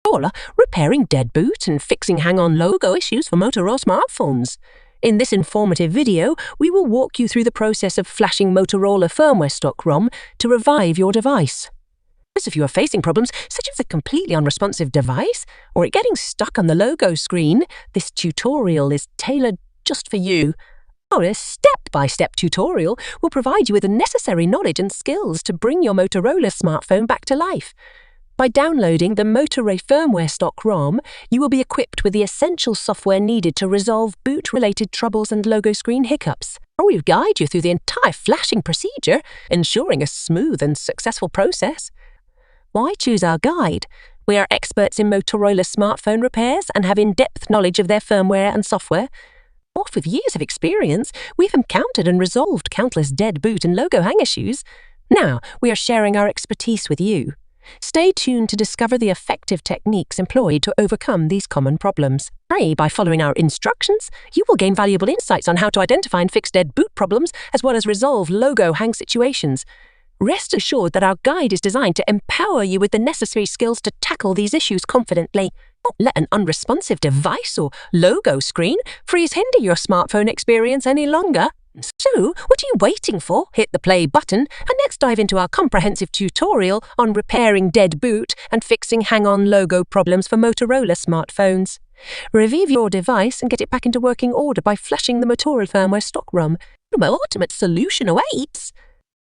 Motorola, repairing dead boot and fixing hang-on logo issues for Motorola smartphones. In this informative video, we will walk you through the process of flashing Motorola firmware stock ROM to revive your device. If you are facing problems such as a completely unresponsive device or it getting stuck on the logo screen, this tutorial is tailored just for you. Our step-by-step tutorial will provide you with the necessary knowledge and skills to bring your Motorola smartphone back to life. By downloading the Motorola firmware stock ROM, you will be equipped with the essential software needed to resolve boot-related troubles and logo screen hiccups. We will guide you through the entire flashing procedure, ensuring a smooth and successful process. Why choose our guide? We are experts in Motorola smartphone repairs and have in-depth knowledge of their firmware and software. With years of experience, we've encountered and resolved countless dead boot and logo hang issues. Now, we are sharing our expertise with you. Stay tuned to discover the effective techniques employed to overcome these common problems. By following our instructions, you will gain valuable insights on how to identify and fix dead boot problems as well as resolve logo hang situations. Rest assured that our guide is designed to empower you with the necessary skills to tackle these issues confidently. Don't let an unresponsive device or logo screen hinder your smartphone experience any longer. So, what are you waiting for? Hit the play button and let's dive into our comprehensive tutorial on repairing dead boot and fixing hang-on logo problems for Motorola smartphones. Revive your device and get it back into working order by flashing the Motorola firmware stock ROM. The ultimate solution awaits.